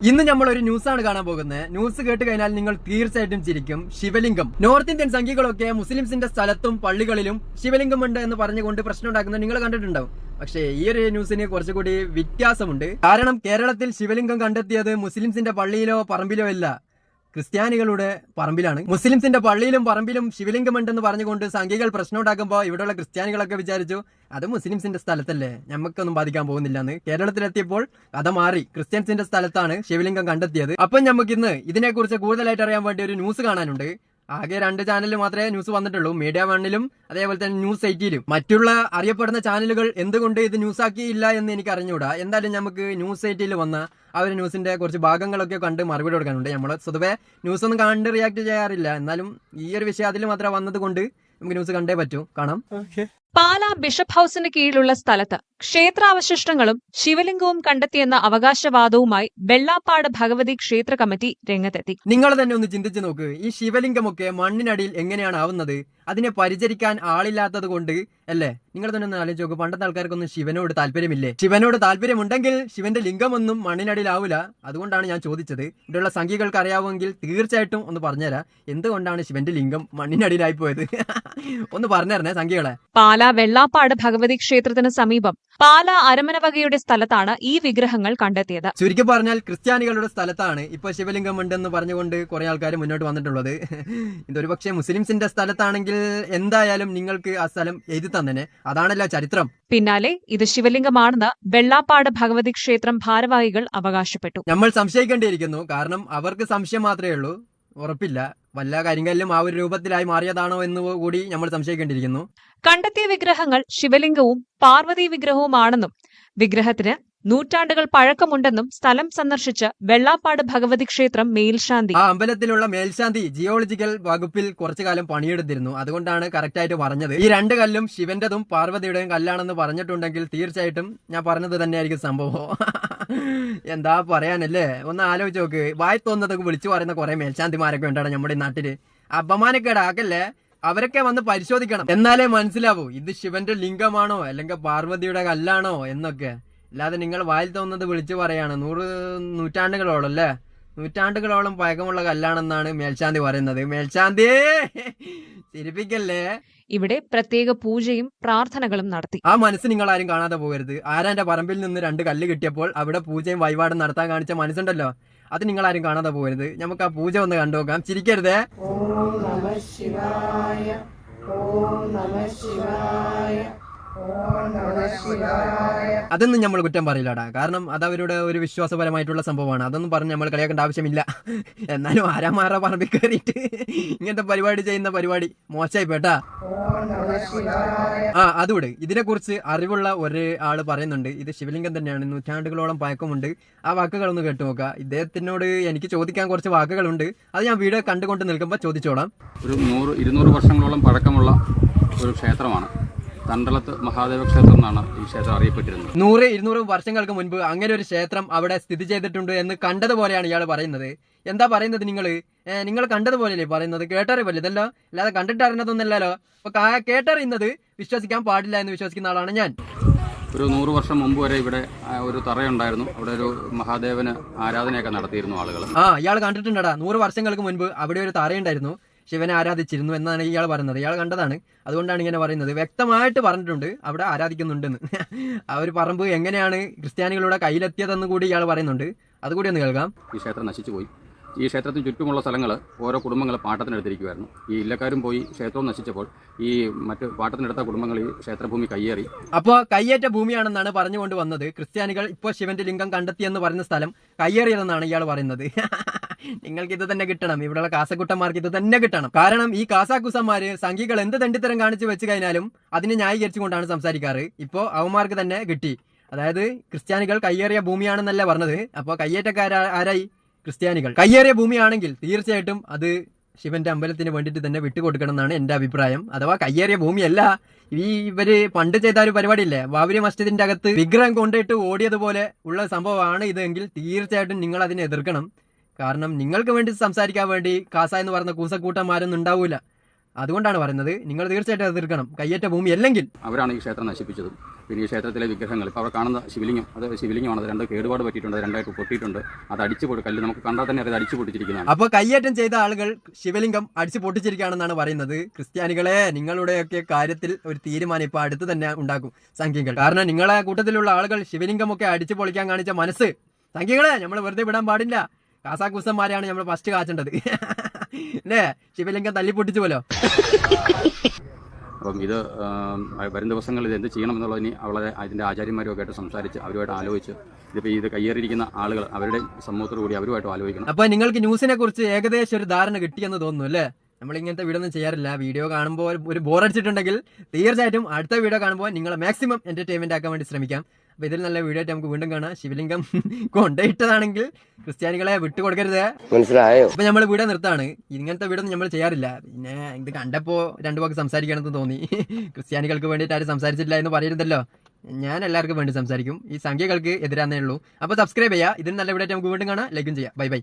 ഇന്ന് നമ്മൾ ഒരു ന്യൂസാണ് കാണാൻ പോകുന്നത്. ന്യൂസ് കേട്ട് കഴിഞ്ഞാൽ നിങ്ങൾ തീർച്ചയായിട്ടും ചിരിക്കും. ശിവലിംഗം. നോർത്ത് ഇന്ത്യൻ സംഘികളൊക്കെ മുസ്ലിംസിന്റെ സ്ഥലത്തും പള്ളികളിലും ശിവലിംഗം ഉണ്ട് എന്ന് പറഞ്ഞുകൊണ്ട് പ്രശ്നം ഉണ്ടാക്കുന്നത് നിങ്ങൾ കണ്ടിട്ടുണ്ടാവും. പക്ഷേ ഈ ഒരു ന്യൂസിന് കുറച്ചുകൂടി വ്യത്യാസമുണ്ട്. കാരണം കേരളത്തിൽ ശിവലിംഗം കണ്ടെത്തിയത് മുസ്ലിംസിന്റെ പള്ളിയിലോ പറമ്പിലോ അല്ല, ക്രിസ്ത്യാനികളുടെ പറമ്പിലാണ്. മുസ്ലിംസിന്റെ പള്ളിയിലും പറമ്പിലും ശിവലിംഗം ഉണ്ടെന്ന് പറഞ്ഞുകൊണ്ട് സംഘികൾ പ്രശ്നം ഉണ്ടാക്കുമ്പോൾ ഇവിടെയുള്ള ക്രിസ്ത്യാനികളൊക്കെ വിചാരിച്ചു അത് മുസ്ലിംസിന്റെ സ്ഥലത്തല്ലേ, നമുക്കൊന്നും ബാധിക്കാൻ പോകുന്നില്ലെന്ന്. കേരളത്തിലെത്തിയപ്പോൾ കഥ മാറി. ക്രിസ്ത്യൻസിന്റെ സ്ഥലത്താണ് ശിവലിംഗം കണ്ടെത്തിയത്. അപ്പം നമുക്ക് ഇന്ന് ഇതിനെക്കുറിച്ച് കൂടുതലായിട്ട് അറിയാൻ വേണ്ടി ഒരു ന്യൂസ് കാണാനുണ്ട്. ആകെ 2 ചാനലിൽ മാത്രമേ ന്യൂസ് വന്നിട്ടുള്ളൂ, മീഡിയ 1ലും അതേപോലെ തന്നെ ന്യൂസ് 8ലും. മറ്റുള്ള അറിയപ്പെടുന്ന ചാനലുകൾ എന്തുകൊണ്ട് ഇത് ന്യൂസാക്കിയില്ല എന്ന് എനിക്ക് അറിഞ്ഞുകൂടാ. എന്തായാലും നമുക്ക് ന്യൂസ് 8ൽ വന്ന ആ ഒരു ന്യൂസിന്റെ കുറച്ച് ഭാഗങ്ങളൊക്കെ കണ്ട് മറുപടി കൊടുക്കാനുണ്ട്. നമ്മൾ സ്വതവേ ന്യൂസ് ഒന്നും കണ്ട് റിയാക്ട് ചെയ്യാറില്ല, എന്നാലും ഈ ഒരു വിഷയം അതിൽ മാത്രം വന്നത് കൊണ്ട് നമുക്ക് ന്യൂസ് കണ്ടേ പറ്റൂ. കാണാം. പാലാ ബിഷപ്പ് ഹൌസിന് കീഴിലുള്ള സ്ഥലത്ത് ക്ഷേത്രാവശിഷ്ടങ്ങളും ശിവലിംഗവും കണ്ടെത്തിയെന്ന അവകാശവാദവുമായി വെള്ളാപ്പാട് ഭഗവതി ക്ഷേത്ര കമ്മിറ്റി രംഗത്തെത്തി. നിങ്ങൾ തന്നെ ഒന്ന് ചിന്തിച്ചു നോക്ക്. ഈ ശിവലിംഗമൊക്കെ മണ്ണിനടിയിൽ എങ്ങനെയാണ് ആവുന്നത്? അതിനെ പരിചരിക്കാൻ ആളില്ലാത്തത് കൊണ്ട് അല്ലേ? നിങ്ങൾ തന്നെ ഒന്ന് ആലോചിച്ച് നോക്ക്. പണ്ടത്തെ ആൾക്കാർക്കൊന്നും ശിവനോട് താല്പര്യമില്ലേ? ശിവനോട് താല്പര്യമുണ്ടെങ്കിൽ ശിവന്റെ ലിംഗമൊന്നും മണ്ണിനടിയിലാവില്ല. അതുകൊണ്ടാണ് ഞാൻ ചോദിച്ചത്. ഇവിടെയുള്ള സംഘികൾക്ക് അറിയാവുമെങ്കിൽ തീർച്ചയായിട്ടും ഒന്ന് പറഞ്ഞുതരാം, എന്തുകൊണ്ടാണ് ശിവന്റെ ലിംഗം മണ്ണിനടിയിലായി പോയത്? ഒന്ന് പറഞ്ഞുതരണേ സംഘികളെ. പാലാ വെള്ളാപ്പാട് ഭഗവതി ക്ഷേത്രത്തിന് സമീപം പാലാ അരമനവകയുടെ സ്ഥലത്താണ് ഈ വിഗ്രഹങ്ങൾ കണ്ടെത്തിയത്. ചുരുക്കി പറഞ്ഞാൽ ക്രിസ്ത്യാനികളുടെ സ്ഥലത്താണ് ഇപ്പൊ ശിവലിംഗം ഉണ്ടെന്ന് പറഞ്ഞുകൊണ്ട് കുറെ ആൾക്കാർ മുന്നോട്ട് വന്നിട്ടുള്ളത്. ഇതൊരു പക്ഷേ മുസ്ലിംസിന്റെ സ്ഥലത്താണെങ്കിൽ എന്തായാലും നിങ്ങൾക്ക് ആ സ്ഥലം എഴുതി തന്നെ, അതാണല്ലോ ചരിത്രം. പിന്നാലെ ഇത് ശിവലിംഗമാണെന്ന് വെള്ളാപ്പാട് ഭഗവതി ക്ഷേത്രം ഭാരവാഹികൾ അവകാശപ്പെട്ടു. നമ്മൾ സംശയിക്കേണ്ടിയിരിക്കുന്നു. കാരണം അവർക്ക് സംശയം മാത്രമേ ഉള്ളൂ, ഉറപ്പില്ല. വല്ല കരിങ്കല്ലും ആ ഒരു രൂപത്തിലായി മാറിയതാണോ എന്ന് കൂടി നമ്മൾ സംശയിക്കേണ്ടിയിരിക്കുന്നു. കണ്ടെത്തിയ വിഗ്രഹങ്ങൾ ശിവലിംഗവും പാർവതി വിഗ്രഹവുമാണെന്നും വിഗ്രഹത്തിന് നൂറ്റാണ്ടുകൾ പഴക്കമുണ്ടെന്നും സ്ഥലം സന്ദർശിച്ച് വെള്ളാപ്പാട് ഭഗവതി ക്ഷേത്രം മേൽശാന്തി, ആ അമ്പലത്തിലുള്ള മേൽശാന്തി ജിയോളജിക്കൽ വകുപ്പിൽ കുറച്ചു കാലം പണിയെടുത്തിരുന്നു. അതുകൊണ്ടാണ് കറക്റ്റായിട്ട് പറഞ്ഞത്. ഈ 2 കല്ലും ശിവന്റെതും പാർവതിയുടെയും കല്ലാണെന്ന് പറഞ്ഞിട്ടുണ്ടെങ്കിൽ തീർച്ചയായിട്ടും ഞാൻ പറഞ്ഞത് തന്നെയായിരിക്കും സംഭവം. എന്താ പറയാനല്ലേ? ഒന്ന് ആലോചിച്ച് നോക്ക്. വായി തോന്നുന്നതൊക്കെ വിളിച്ചു പറയുന്ന കുറെ മേൽശാന്തിമാരൊക്കെ ഉണ്ടാണ് നമ്മുടെ നാട്ടില്. അപമാനക്കേടാക്കല്ലേ? അവരൊക്കെ വന്ന് പരിശോധിക്കണം, എന്നാലേ മനസ്സിലാവൂ ഇത് ശിവന്റെ ലിംഗമാണോ അല്ലെങ്കിൽ പാർവതിയുടെ കല്ലാണോ എന്നൊക്കെ. അല്ലാതെ നിങ്ങൾ വായിൽ തോന്നുന്നത് വിളിച്ചു പറയാണ്. 100 നൂറ്റാണ്ടുകളോളം അല്ലേ, നൂറ്റാണ്ടുകളോളം പഴക്കമുള്ള കല്ലാണെന്നാണ് മേൽശാന്തി പറയുന്നത്. മേൽശാന്തി ചിരിപ്പിക്കല്ലേ. ഇവിടെ പ്രത്യേക പൂജയും പ്രാർത്ഥനകളും നടത്തി. ആ മനസ്സ് നിങ്ങൾ ആരും കാണാതെ പോകരുത്. ആരാന്റെ പറമ്പിൽ നിന്ന് 2 കല്ല് കിട്ടിയപ്പോൾ അവിടെ പൂജയും വഴിപാടും നടത്താൻ കാണിച്ച മനസ്സുണ്ടല്ലോ, അത് നിങ്ങൾ ആരും കാണാതെ പോകരുത്. നമുക്ക് ആ പൂജ ഒന്ന് കണ്ടുനോക്കാം. ചിരിക്കരുതേ. ഓം നമഃ ശിവായ, ഓം നമഃ ശിവായ, ഓം നമഃ ശിവായ. അതൊന്നും നമ്മൾ കുറ്റം പറയില്ലടാ, കാരണം അത് അവരുടെ ഒരു വിശ്വാസപരമായിട്ടുള്ള സംഭവമാണ്. അതൊന്നും പറഞ്ഞ് നമ്മൾ കളിയാക്കേണ്ട ആവശ്യമില്ല. എന്നാലും ആരാമാറ പറമ്പിൽ കയറിയിട്ട് ഇങ്ങനത്തെ പരിപാടി ചെയ്യുന്ന പരിപാടി മോശമായി പേട്ടാ. ആ അതുകൂടെ ഇതിനെക്കുറിച്ച് അറിവുള്ള ഒരു ആള് പറയുന്നുണ്ട്, ഇത് ശിവലിംഗം തന്നെയാണ്, നൂറ്റാണ്ടുകളോളം പഴക്കമുണ്ട്. ആ വാക്കുകളൊന്ന് കേട്ടു നോക്കാം. ഇദ്ദേഹത്തിനോട് എനിക്ക് ചോദിക്കാൻ കുറച്ച് വാക്കുകളുണ്ട്, അത് ഞാൻ വീഡിയോ കണ്ടുകൊണ്ട് നിൽക്കുമ്പോൾ ചോദിച്ചോളാം. ഒരു 100-200 വർഷങ്ങളോളം പഴക്കമുള്ള ഒരു ക്ഷേത്രമാണ്. തണ്ടലത്ത് മഹാദേവ ക്ഷേത്രം എന്നാണ് ഈ ക്ഷേത്രം അറിയപ്പെട്ടിരുന്നത്. 100-200 വർഷങ്ങൾക്ക് മുൻപ് അങ്ങനെ ഒരു ക്ഷേത്രം അവിടെ സ്ഥിതി ചെയ്തിട്ടുണ്ട് എന്ന് കണ്ടതുപോലെയാണ് ഇയാൾ പറയുന്നത്. എന്താ പറയുന്നത്? നിങ്ങൾ കണ്ടതുപോലെയല്ലേ പറയുന്നത്? കേട്ടറിയല്ലേ ഇതല്ലോ, അല്ലാതെ കണ്ടിട്ടറിയുന്നതൊന്നല്ലോ. അപ്പൊ കേട്ടറിയുന്നത് വിശ്വസിക്കാൻ പാടില്ല എന്ന് വിശ്വസിക്കുന്ന ആളാണ് ഞാൻ. ഒരു 100 വർഷം മുമ്പ് വരെ ഇവിടെ ഒരു തറയുണ്ടായിരുന്നു. അവിടെ ഒരു മഹാദേവന് ആരാധനയൊക്കെ നടത്തിയിരുന്നു ആളുകൾ. ഇയാൾ കണ്ടിട്ടുണ്ടടാ, 100 വർഷങ്ങൾക്ക് മുൻപ് അവിടെ ഒരു തറയുണ്ടായിരുന്നു, ശിവനെ ആരാധിച്ചിരുന്നു എന്നാണ് ഇയാൾ പറയുന്നത്. ഇയാൾ കണ്ടതാണ്, അതുകൊണ്ടാണ് ഇങ്ങനെ പറയുന്നത്. വ്യക്തമായിട്ട് പറഞ്ഞിട്ടുണ്ട് അവിടെ ആരാധിക്കുന്നുണ്ടെന്ന്. ആ ഒരു പറമ്പ് എങ്ങനെയാണ് ക്രിസ്ത്യാനികളുടെ കയ്യിലെത്തിയതെന്ന് കൂടി ഇയാൾ പറയുന്നുണ്ട്, അതുകൂടി ഒന്ന് കേൾക്കാം. ഈ ക്ഷേത്രം നശിച്ചുപോയി. ഈ ക്ഷേത്രത്തിന് ചുറ്റുമുള്ള സ്ഥലങ്ങൾ ഓരോ കുടുംബങ്ങൾ പാട്ടത്തിനെടുത്തിരിക്കുമായിരുന്നു. ഈ ഇല്ലക്കാരും പോയി ക്ഷേത്രവും നശിച്ചപ്പോൾ ഈ മറ്റ് പാട്ടത്തിനെടുത്ത കുടുംബങ്ങൾ ഈ ക്ഷേത്രഭൂമി കയ്യേറി. അപ്പോൾ കയ്യേറ്റ ഭൂമിയാണെന്നാണ് പറഞ്ഞുകൊണ്ട് വന്നത്. ക്രിസ്ത്യാനികൾ ഇപ്പോൾ ശിവന്റെ ലിംഗം കണ്ടെത്തിയെന്ന് പറയുന്ന സ്ഥലം കയ്യേറിയതെന്നാണ് ഇയാൾ പറയുന്നത്. നിങ്ങൾക്ക് ഇത് തന്നെ കിട്ടണം, ഇവിടെയുള്ള കാസക്കുട്ടന്മാർക്ക് ഇത് തന്നെ കിട്ടണം. കാരണം ഈ കാസാക്കുസന്മാര് സംഘികൾ എന്ത് തെണ്ടിത്തരം കാണിച്ചു വെച്ച് കഴിഞ്ഞാലും അതിനെ ന്യായീകരിച്ചുകൊണ്ടാണ് സംസാരിക്കാറ്. ഇപ്പോ അവന്മാർക്ക് തന്നെ കിട്ടി. അതായത് ക്രിസ്ത്യാനികൾ കയ്യേറിയ ഭൂമിയാണെന്നല്ല പറഞ്ഞത്. അപ്പോൾ ആരായി? ക്രിസ്ത്യാനികൾ. കയ്യേറിയ ഭൂമിയാണെങ്കിൽ തീർച്ചയായിട്ടും അത് ശിവന്റെ അമ്പലത്തിന് വേണ്ടിയിട്ട് തന്നെ വിട്ടുകൊടുക്കണം എന്നാണ് എന്റെ അഭിപ്രായം. അഥവാ കയ്യേറിയ ഭൂമിയല്ല, ഇവര് പണ്ട് ചെയ്ത ഒരു പരിപാടിയില്ലേ, ബാബരി മസ്ജിദിന്റെ അകത്ത് വിഗ്രഹം കൊണ്ടിട്ട് ഓടിയതുപോലെ ഉള്ള സംഭവമാണ് ഇതെങ്കിൽ തീർച്ചയായിട്ടും നിങ്ങൾ അതിനെ എതിർക്കണം. കാരണം നിങ്ങൾക്ക് വേണ്ടി സംസാരിക്കാൻ വേണ്ടി കാസ എന്ന് പറയുന്ന കൂസക്കൂട്ടന്മാരൊന്നും ഉണ്ടാവൂല. അതുകൊണ്ടാണ് പറയുന്നത് നിങ്ങൾ തീർച്ചയായിട്ടും അത് തീർക്കണം. കയ്യേറ്റ ഭൂമി അല്ലെങ്കിൽ അവരാണ് ഈ ക്ഷേത്രം നശിപ്പിച്ചത്. പിന്നെ ഈ ക്ഷേത്രത്തിലെ വിഗ്രഹങ്ങൾ ഇപ്പോൾ അവിടെ കാണുന്ന ശിവലിംഗം, അത് ശിവലിംഗമാണ്. അത് 2 കേടുപാട് പറ്റിയിട്ടുണ്ട്, 2ആയിട്ട് പൊട്ടിയിട്ടുണ്ട്. അത് അടിച്ചു പൊട്ടി, കല്ല് നമുക്ക് കണ്ടാൽ തന്നെ അത് അടിച്ചു പൊട്ടിച്ചിരിക്കുന്നതാണ്. അപ്പോൾ കയ്യേറ്റം ചെയ്ത ആളുകൾ ശിവലിംഗം അടിച്ചു പൊട്ടിച്ചിരിക്കുകയാണെന്നാണ് പറയുന്നത്. ക്രിസ്ത്യാനികളെ, നിങ്ങളുടെയൊക്കെ കാര്യത്തിൽ ഒരു തീരുമാനം ഇപ്പോൾ അടുത്ത് തന്നെ ഉണ്ടാക്കും സംഖ്യകൾ. കാരണം നിങ്ങളെ കൂട്ടത്തിലുള്ള ആളുകൾ ശിവലിംഗമൊക്കെ അടിച്ചു പൊളിക്കാൻ കാണിച്ച മനസ്സ്, സംഖ്യകളെ നമ്മൾ വെറുതെ വിടാൻ പാടില്ല. കാസാക്കുസന്മാരെയാണ് നമ്മൾ ഫസ്റ്റ് കാച്ചേണ്ടത് അല്ലേ? ശിവലിംഗം തല്ലിപ്പൊട്ടിച്ചു പോലോ. അപ്പം ഇത് വരും ദിവസങ്ങളിൽ ഇത് എന്ത് ചെയ്യണമെന്നുള്ളതിന് അതിൻ്റെ ആചാര്യന്മാരുമൊക്കെ ആയിട്ട് സംസാരിച്ച് അവരുമായിട്ട് ആലോചിച്ച് ഇതിപ്പോൾ ഇത് കയ്യേറിയിരിക്കുന്ന ആളുകൾ അവരുടെ സമൂഹത്തോടു കൂടി അവരുമായിട്ട് ആലോചിക്കണം. അപ്പോൾ നിങ്ങൾക്ക് ന്യൂസിനെ കുറിച്ച് ഏകദേശം ഒരു ധാരണ കിട്ടിയെന്ന് തോന്നുന്നു അല്ലേ? നമ്മളിങ്ങനത്തെ വീഡിയോ ഒന്നും ചെയ്യാറില്ല. വീഡിയോ കാണുമ്പോൾ ഒരു ബോറടിച്ചിട്ടുണ്ടെങ്കിൽ തീർച്ചയായിട്ടും അടുത്ത വീഡിയോ കാണുമ്പോൾ നിങ്ങളെ മാക്സിമം എന്റർടൈൻമെന്റ് ആക്കാൻ വേണ്ടി ശ്രമിക്കാം. അപ്പോൾ ഇതിൽ നല്ല വീഡിയോ ആയിട്ട് നമുക്ക് വീണ്ടും കാണാം. ശിവലിംഗം കൊണ്ടുപോയിട്ടതാണെങ്കിൽ ക്രിസ്ത്യാനികളെ വിട്ടുകൊടുക്കരുത്, മനസ്സിലായോ? അപ്പോൾ നമ്മൾ വീഡിയോ നിർത്താണ്. ഇങ്ങനത്തെ വീഡിയോ ഒന്നും നമ്മൾ ചെയ്യാറില്ല. പിന്നെ ഇത് കണ്ടപ്പോൾ 2 വാക്ക് സംസാരിക്കണമെന്ന് തോന്നി. ക്രിസ്ത്യാനികൾക്ക് വേണ്ടിയിട്ട് ആരും സംസാരിച്ചിട്ടില്ല എന്ന് പറയുന്നതല്ലോ. ഞാൻ എല്ലാവർക്കും വേണ്ടി സംസാരിക്കും. ഈ സംഖ്യകൾക്ക് എതിരാന്നേ ഉള്ളൂ. അപ്പോൾ സബ്സ്ക്രൈബ് ചെയ്യുക. ഇതിന് നല്ല വീഡിയോ ആയിട്ട് നമുക്ക് വീണ്ടും കാണാം. ലൈക്കും ചെയ്യാം. Bye bye.